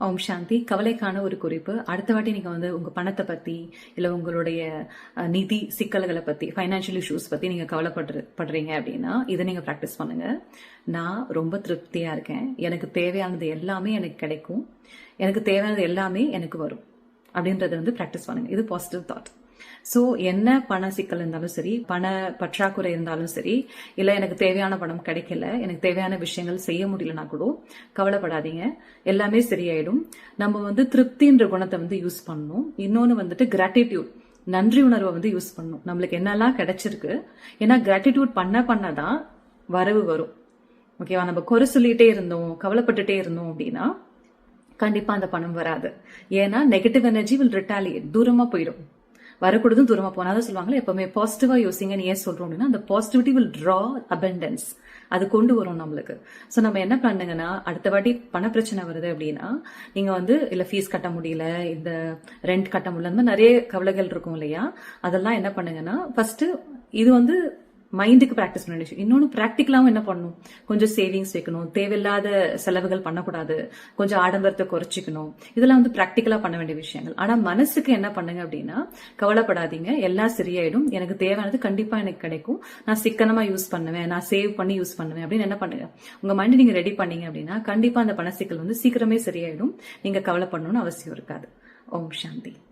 ஓம் சாந்தி. கவலைக்கான ஒரு குறிப்பு. அடுத்த வாட்டி நீங்க உங்க பணத்தை பத்தி இல்ல உங்களுடைய நிதி சிக்கல்களை பத்தி, ஃபைனான்சியல் இஷ்யூஸ் பத்தி நீங்க கவலைப்படுறீங்க அப்படின்னா இதை நீங்க பிராக்டிஸ் பண்ணுங்க. நான் ரொம்ப திருப்தியா இருக்கேன், எனக்கு தேவையானது எல்லாமே எனக்கு கிடைக்கும், எனக்கு தேவையானது எல்லாமே எனக்கு வரும் அப்படின்றத பிராக்டிஸ் பண்ணுங்க. இது பாசிட்டிவ் தாட். ஸோ என்ன பண சிக்கல் இருந்தாலும் சரி, பண பற்றாக்குறை இருந்தாலும் சரி, இல்லை எனக்கு தேவையான பணம் கிடைக்கல, எனக்கு தேவையான விஷயங்கள் செய்ய முடியலனா கூட கவலைப்படாதீங்க, எல்லாமே சரியாயிடும். நம்ம திருப்தின்ற குணத்தை யூஸ் பண்ணணும். இன்னொன்று கிராட்டிடியூட், நன்றி உணர்வை யூஸ் பண்ணணும். நம்மளுக்கு என்னெல்லாம் கிடைச்சிருக்கு, ஏன்னா கிராட்டிடியூட் பண்ணதான் வரவு வரும். ஓகேவா? நம்ம குறை சொல்லிட்டே இருந்தோம், கவலைப்பட்டுட்டே இருந்தோம் அப்படின்னா கண்டிப்பா அந்த பணம் வராது. ஏன்னா நெகட்டிவ் எனர்ஜி வில் ரிட்டாலியேட், தூரமா போயிடும். வரக்கூடாதும் தூரமா போனாதான் சொல்லுவாங்களே, எப்பவுமே பாசிட்டிவா யோசிங்கன்னு ஏன் சொல்றோம் அப்படின்னா, அந்த பாசிட்டிவிட்டி வில் ட்ரா அபண்டன்ஸ், அது கொண்டு வரும் நம்மளுக்கு. ஸோ நம்ம என்ன பண்ணுங்கன்னா, அடுத்த வாட்டி பண பிரச்சனை வருது அப்படின்னா, நீங்க இல்ல ஃபீஸ் கட்ட முடியல, இந்த ரெண்ட் கட்ட முடியல, அந்த மாதிரி நிறைய கவலைகள் இருக்கும் இல்லையா, அதெல்லாம் என்ன பண்ணுங்கன்னா, ஃபர்ஸ்ட் இது மைண்டுக்கு ப்ராக்டிஸ் பண்ண விஷயம். இன்னொன்று ப்ராக்டிக்கலாவும் என்ன பண்ணணும், கொஞ்சம் சேவிங்ஸ் வைக்கணும், தேவையில்லாத செலவுகள் பண்ணக்கூடாது, கொஞ்சம் ஆடம்பரத்தை குறைச்சிக்கணும். இதெல்லாம் ப்ராக்டிக்கலா பண்ண வேண்டிய விஷயங்கள். ஆனா மனசுக்கு என்ன பண்ணுங்க அப்படின்னா, கவலைப்படாதீங்க, எல்லாம் சரியாயிடும், எனக்கு தேவையானது கண்டிப்பா எனக்கு கிடைக்கும், நான் சிக்கனமா யூஸ் பண்ணுவேன், நான் சேவ் பண்ணி யூஸ் பண்ணுவேன் அப்படின்னு என்ன பண்ணுங்க, உங்க மைண்ட் நீங்க ரெடி பண்ணீங்க அப்படின்னா கண்டிப்பா அந்த பண சிக்கல் சீக்கிரமே சரியாயிடும். நீங்க கவலைப்படணும்னு அவசியம் இருக்காது. ஓம் சாந்தி.